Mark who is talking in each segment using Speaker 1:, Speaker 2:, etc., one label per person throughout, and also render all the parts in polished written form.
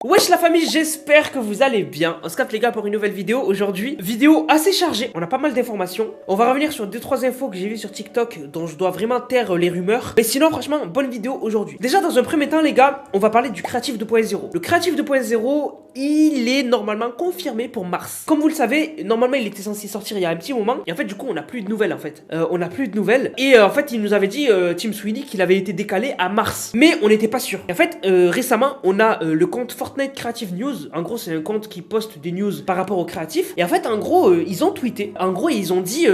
Speaker 1: Wesh la famille, j'espère que vous allez bien. On se capte les gars pour une nouvelle vidéo aujourd'hui. Vidéo assez chargée, on a pas mal d'informations. On va revenir sur 2-3 infos que j'ai vues sur TikTok dont je dois vraiment taire les rumeurs. Mais sinon franchement, bonne vidéo aujourd'hui. Déjà dans un premier temps les gars, on va parler du Creative 2.0. Le Creative 2.0, il est normalement confirmé pour mars. Comme vous le savez, normalement il était censé sortir il y a un petit moment. Et en fait du coup on n'a plus de nouvelles en fait. Et en fait il nous avait dit, Tim Sweeney, qu'il avait été décalé à mars. Mais on n'était pas sûr. Et en fait récemment on a le compte Fortnite Creative News. En gros c'est un compte qui poste des news par rapport au créatif. Et en fait en gros ils ont tweeté. En gros ils ont dit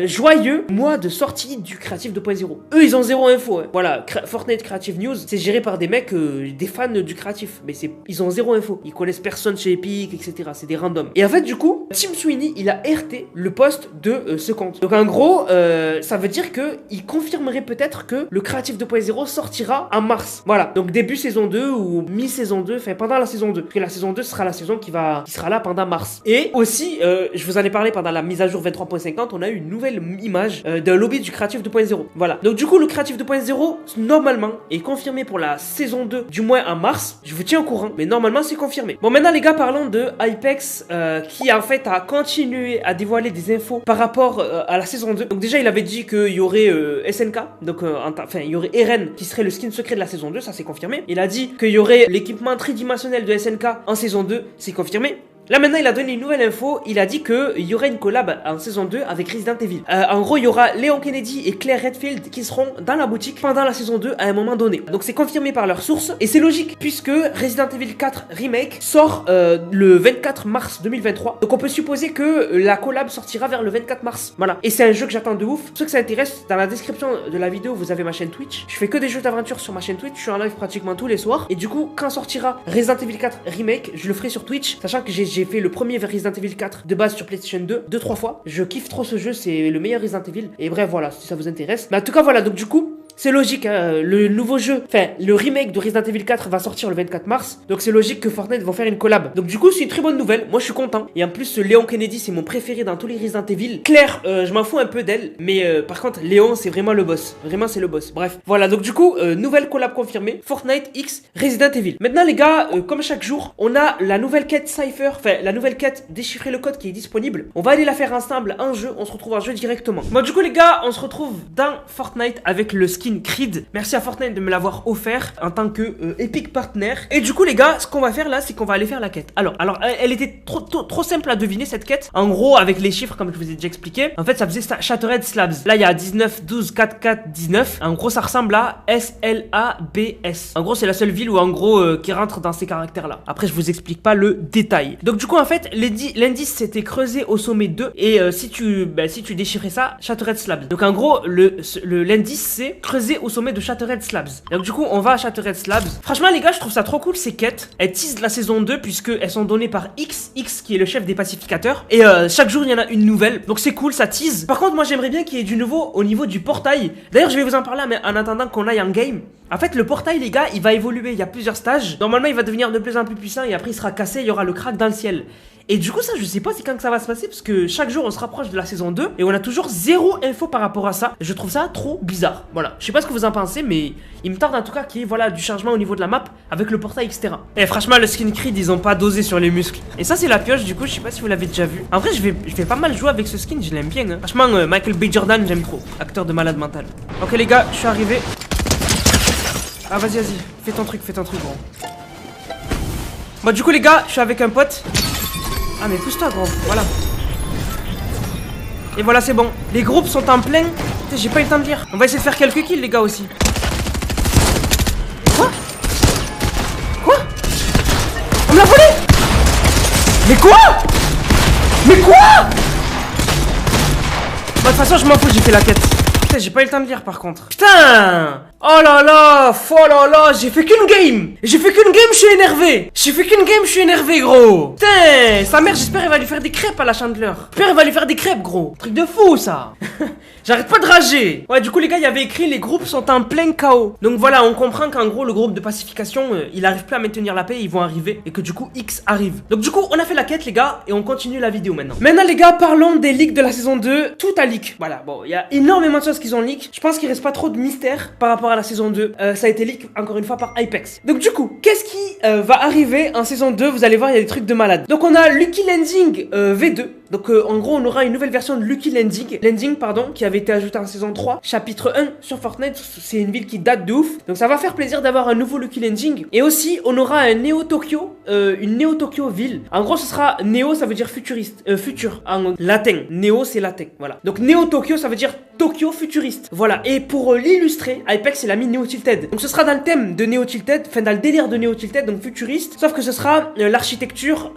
Speaker 1: joyeux mois de sortie du Creative 2.0. Eux ils ont zéro info. Hein. Voilà, Fortnite Creative News c'est géré par des mecs, des fans du créatif. Mais ils ont zéro info. Ils connaissent personne chez Epic, etc. C'est des randoms. Et en fait du coup Tim Sweeney il a RT le post de ce compte. Donc en gros ça veut dire que il confirmerait peut-être que le Creative 2.0 sortira en mars. Voilà, donc début saison 2 ou mi-saison 2, enfin pendant la saison 2. Parce que la saison 2 sera la saison qui sera là pendant mars. Et aussi, je vous en ai parlé pendant la mise à jour 23.50, on a eu une nouvelle image d'un lobby du Creative 2.0. Voilà. Donc du coup, le Creative 2.0, normalement, est confirmé pour la saison 2, du moins en mars. Je vous tiens au courant, mais normalement, c'est confirmé. Bon, maintenant, les gars, parlons de Hypex, qui en fait a continué à dévoiler des infos par rapport à la saison 2. Donc déjà, il avait dit qu'il y aurait SNK, donc il y aurait Eren qui serait le skin secret de la saison 2, ça c'est confirmé. Il a dit qu'il y aurait l'équipement tridimensionnel de SNK en saison 2, c'est confirmé. Là maintenant il a donné une nouvelle info, il a dit qu'il y aurait une collab en saison 2 avec Resident Evil. En gros il y aura Leon Kennedy et Claire Redfield qui seront dans la boutique pendant la saison 2 à un moment donné. Donc c'est confirmé par leurs sources et c'est logique puisque Resident Evil 4 Remake sort le 24 mars 2023. Donc on peut supposer que la collab sortira vers le 24 mars. Voilà. Et c'est un jeu que j'attends de ouf. Pour ceux que ça intéresse, dans la description de la vidéo vous avez ma chaîne Twitch. Je fais que des jeux d'aventure sur ma chaîne Twitch, je suis en live pratiquement tous les soirs. Et du coup quand sortira Resident Evil 4 Remake, je le ferai sur Twitch, sachant que j'ai fait le premier Resident Evil 4 de base sur PlayStation 2-3 fois. Je kiffe trop ce jeu, c'est le meilleur Resident Evil. Et bref, voilà, si ça vous intéresse. Mais en tout cas, voilà, donc du coup, c'est logique, hein, le nouveau jeu, enfin, le remake de Resident Evil 4 va sortir le 24 mars. Donc c'est logique que Fortnite vont faire une collab. Donc du coup, c'est une très bonne nouvelle. Moi, je suis content. Et en plus, ce Leon Kennedy, c'est mon préféré dans tous les Resident Evil. Claire, je m'en fous un peu d'elle. Mais par contre, Léon, c'est vraiment le boss. Vraiment, c'est le boss. Bref, voilà. Donc du coup, nouvelle collab confirmée. Fortnite X Resident Evil. Maintenant, les gars, comme chaque jour, on a la nouvelle quête Cypher. Enfin, la nouvelle quête déchiffrer le code qui est disponible. On va aller la faire ensemble en jeu. On se retrouve en jeu directement. Bon, du coup, les gars, on se retrouve dans Fortnite avec le skin Creed. Merci à Fortnite de me l'avoir offert en tant que Epic Partner. Et du coup les gars, ce qu'on va faire là, c'est qu'on va aller faire la quête. Alors elle était trop simple à deviner cette quête. En gros, avec les chiffres comme je vous ai déjà expliqué, en fait ça faisait Shattered Slabs. Là il y a 19, 12, 4, 4, 19. En gros ça ressemble à SLABS. En gros c'est la seule ville où en gros qui rentre dans ces caractères là. Après je vous explique pas le détail. Donc du coup en fait l'indice c'était creusé au sommet 2. Et si tu déchiffrais ça, Shattered Slabs. Donc en gros l'indice c'est creusé au sommet de Shattered Slabs. Donc du coup on va à Shattered Slabs. Franchement les gars je trouve ça trop cool ces quêtes. Elles teasent la saison 2 puisque elles sont données par X qui est le chef des pacificateurs. Et chaque jour il y en a une nouvelle. Donc c'est cool, ça tease. Par contre moi j'aimerais bien qu'il y ait du nouveau au niveau du portail. D'ailleurs je vais vous en parler mais en attendant qu'on aille en game. En fait le portail les gars il va évoluer, il y a plusieurs stages. Normalement il va devenir de plus en plus puissant et après il sera cassé, il y aura le crack dans le ciel. Et du coup ça je sais pas c'est quand que ça va se passer parce que chaque jour on se rapproche de la saison 2 et on a toujours zéro info par rapport à ça. Je trouve ça trop bizarre. Voilà, je sais pas ce que vous en pensez mais il me tarde en tout cas qu'il y ait voilà, du changement au niveau de la map avec le portail etc. Et franchement le skin Creed ils ont pas dosé sur les muscles. Et ça c'est la pioche du coup je sais pas si vous l'avez déjà vu. En vrai je vais pas mal jouer avec ce skin, je l'aime bien hein. Franchement Michael B. Jordan j'aime trop, acteur de malade mental. Ok les gars je suis arrivé. Ah vas-y fais ton truc gros. Bon du coup les gars je suis avec un pote. Ah mais pousse-toi gros, voilà. Et voilà c'est bon. Les groupes sont en plein. J'ai pas eu le temps de lire. On va essayer de faire quelques kills les gars aussi. Quoi? On me l'a volé? Mais quoi? Bon de toute façon je m'en fous, j'ai fait la quête. Putain j'ai pas eu le temps de lire par contre. Putain. Oh là là, j'ai fait qu'une game, je suis énervé gros. Putain, sa mère j'espère elle va lui faire des crêpes à la Chandeleur. J'espère elle va lui faire des crêpes gros. Truc de fou ça. J'arrête pas de rager. Ouais du coup les gars il y avait écrit les groupes sont en plein chaos. Donc voilà on comprend qu'en gros le groupe de pacification il arrive plus à maintenir la paix, ils vont arriver. Et que du coup X arrive. Donc du coup on a fait la quête les gars et on continue la vidéo maintenant. Maintenant les gars parlons des leaks de la saison 2. Tout a leak. Voilà bon il y a énormément de choses qu'ils ont leak. Je pense qu'il reste pas trop de mystère par rapport rapport à la saison 2. Ça a été leak encore une fois par Hypex. Donc du coup, qu'est-ce qui va arriver en saison 2? Vous allez voir, il y a des trucs de malade. Donc on a Lucky Landing V2. Donc en gros on aura une nouvelle version de Lucky Landing pardon, qui avait été ajoutée en saison 3, chapitre 1 sur Fortnite. C'est une ville qui date de ouf. Donc ça va faire plaisir d'avoir un nouveau Lucky Landing. Et aussi on aura un Neo Tokyo, une Neo Tokyo ville. En gros ce sera Neo, ça veut dire futuriste, futur en latin. Neo c'est latin, voilà. Donc Neo Tokyo ça veut dire Tokyo futuriste. Voilà, et pour l'illustrer, Hypex il a mis Neo Tilted. Donc ce sera dans le thème de Neo Tilted, enfin dans le délire de Neo Tilted, donc futuriste. Sauf que ce sera l'architecture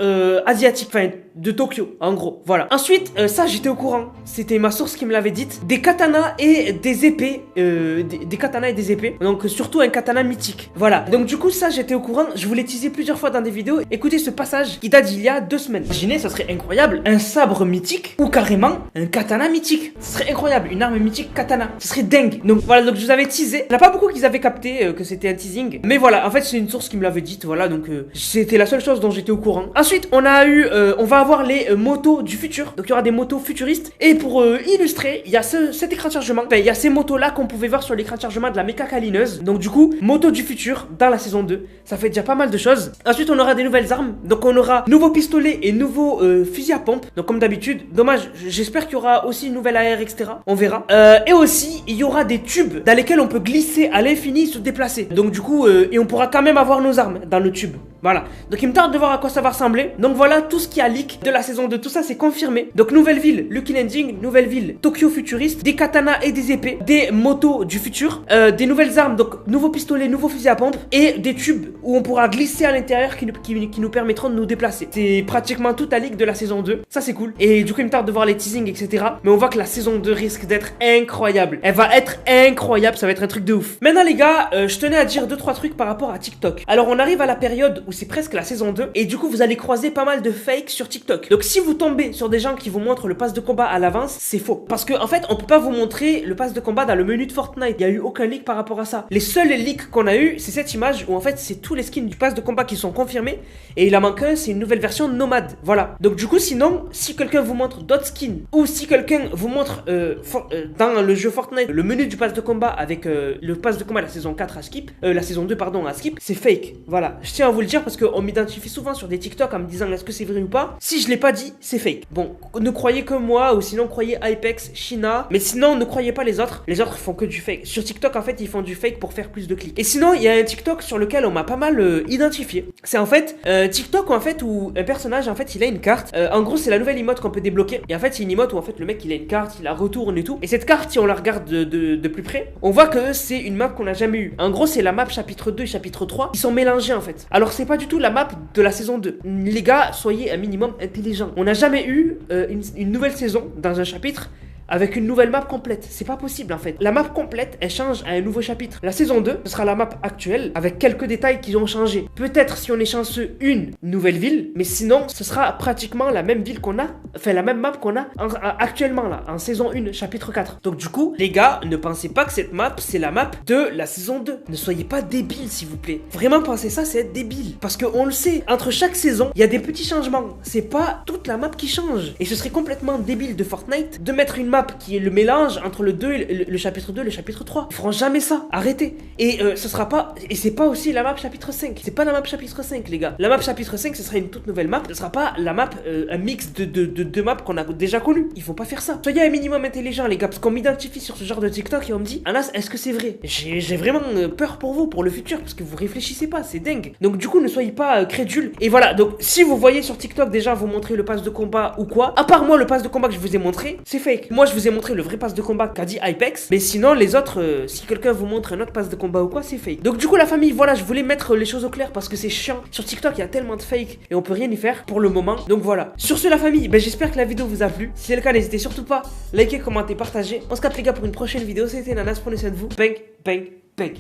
Speaker 1: asiatique, enfin de Tokyo en gros. Voilà. Ensuite, ça j'étais au courant. C'était ma source qui me l'avait dit. Des katanas et des épées. Des katanas et des épées. Donc surtout un katana mythique. Voilà. Donc du coup ça j'étais au courant. Je vous l'ai teasé plusieurs fois dans des vidéos. Écoutez ce passage qui date d'il y a 2 semaines. Imaginez, ça serait incroyable. Un sabre mythique ou carrément un katana mythique. Ça serait incroyable. Une arme mythique katana. Ça serait dingue. Donc voilà. Donc je vous avais teasé. Il n'y en a pas beaucoup qui avaient capté que c'était un teasing. Mais voilà. En fait c'est une source qui me l'avait dit. Voilà. Donc c'était la seule chose dont j'étais au courant. Ensuite on a eu. On va avoir les motos du futur. Donc il y aura des motos futuristes. Et pour illustrer, il y a cet écran de chargement. Enfin, il y a ces motos là qu'on pouvait voir sur l'écran de chargement de la méca câlineuse. Donc du coup, moto du futur dans la saison 2. Ça fait déjà pas mal de choses. Ensuite, on aura des nouvelles armes. Donc on aura nouveau pistolet et nouveau fusil à pompe. Donc comme d'habitude, dommage, j'espère qu'il y aura aussi une nouvelle AR, etc. On verra. Et aussi, il y aura des tubes dans lesquels on peut glisser à l'infini et se déplacer. Donc du coup, et on pourra quand même avoir nos armes dans le tube. Voilà. Donc il me tarde de voir à quoi ça va ressembler. Donc voilà tout ce qui a leak de la saison 2. Tout ça c'est confirmé. Donc nouvelle ville, Lucky Landing, nouvelle ville, Tokyo futuriste, des katanas et des épées, des motos du futur, des nouvelles armes, donc nouveau pistolet, nouveau fusil à pompe et des tubes où on pourra glisser à l'intérieur qui nous permettront de nous déplacer. C'est pratiquement tout à leak de la saison 2. Ça c'est cool. Et du coup il me tarde de voir les teasings, etc. Mais on voit que la saison 2 risque d'être incroyable. Elle va être incroyable, ça va être un truc de ouf. Maintenant les gars, je tenais à dire 2-3 trucs par rapport à TikTok. Alors on arrive à la période où c'est presque la saison 2 et du coup vous allez croiser pas mal de fakes sur TikTok. Donc si vous tombez sur des gens qui vous montrent le pass de combat à l'avance, c'est faux. Parce que en fait on peut pas vous montrer le pass de combat dans le menu de Fortnite. Il y a eu aucun leak par rapport à ça. Les seuls leaks qu'on a eu, c'est cette image où en fait c'est tous les skins du pass de combat qui sont confirmés et il en manque un, c'est une nouvelle version nomade. Voilà. Donc du coup sinon, si quelqu'un vous montre d'autres skins ou si quelqu'un vous montre dans le jeu Fortnite le menu du pass de combat avec le pass de combat de la saison 4 à skip, la saison 2 pardon à skip, c'est fake. Voilà. Je tiens à vous le dire parce que on m'identifie souvent sur des TikTok en me disant est-ce que c'est vrai ou pas. Si je l'ai pas dit, c'est fake. Bon, ne croyez que moi ou sinon croyez Hypex, Shina, mais sinon ne croyez pas les autres. Les autres font que du fake. Sur TikTok en fait ils font du fake pour faire plus de clics. Et sinon il y a un TikTok sur lequel on m'a pas mal identifié. C'est en fait TikTok en fait où un personnage en fait il a une carte. En gros c'est la nouvelle emote qu'on peut débloquer. Et en fait c'est une emote où en fait le mec il a une carte, il la retourne et tout. Et cette carte si on la regarde de plus près, on voit que c'est une map qu'on n'a jamais eue. En gros c'est la map chapitre 2 et chapitre 3 qui sont mélangés en fait. Alors c'est pas du tout la map de la saison 2. Les gars, soyez un minimum intelligents. On n'a jamais eu une nouvelle saison dans un chapitre avec une nouvelle map complète. C'est pas possible en fait. La map complète, elle change à un nouveau chapitre. La saison 2, ce sera la map actuelle avec quelques détails qui ont changé. Peut-être si on est chanceux, une nouvelle ville, mais sinon, ce sera pratiquement la même ville qu'on a, enfin la même map qu'on a actuellement là, en saison 1, chapitre 4. Donc du coup, les gars, ne pensez pas que cette map, c'est la map de la saison 2. Ne soyez pas débiles s'il vous plaît. Vraiment penser ça, c'est être débile. Parce qu'on le sait, entre chaque saison, il y a des petits changements. C'est pas toute la map qui change. Et ce serait complètement débile de Fortnite de mettre une map qui est le mélange entre le 2 et le chapitre 2 et le chapitre 3. Ils feront jamais ça. Arrêtez. Et ce sera pas... Et c'est pas aussi la map chapitre 5. C'est pas la map chapitre 5, les gars. La map chapitre 5, ce sera une toute nouvelle map. Ce sera pas la map, un mix de deux maps qu'on a déjà connues. Il faut pas faire ça. Soyez un minimum intelligent, les gars, parce qu'on m'identifie sur ce genre de TikTok et on me dit, Anas, est-ce que c'est vrai? J'ai vraiment peur pour vous, pour le futur, parce que vous réfléchissez pas. C'est dingue. Donc du coup, ne soyez pas crédules. Et voilà. Donc si vous voyez sur TikTok déjà vous montrer le pass de combat ou quoi, à part moi, le pass de combat que je vous ai montré, c'est fake. Moi, je vous ai montré le vrai pass de combat qu'a dit Hypex, mais sinon les autres, si quelqu'un vous montre un autre pass de combat ou quoi, c'est fake. Donc du coup la famille, voilà, je voulais mettre les choses au clair parce que c'est chiant. Sur TikTok il y a tellement de fake et on peut rien y faire pour le moment. Donc voilà. Sur ce la famille, j'espère que la vidéo vous a plu. Si c'est le cas, n'hésitez surtout pas, likez, commentez, partagez. On se capte les gars pour une prochaine vidéo. C'était Nanas, prenez soin de vous. Bang, bang, bang.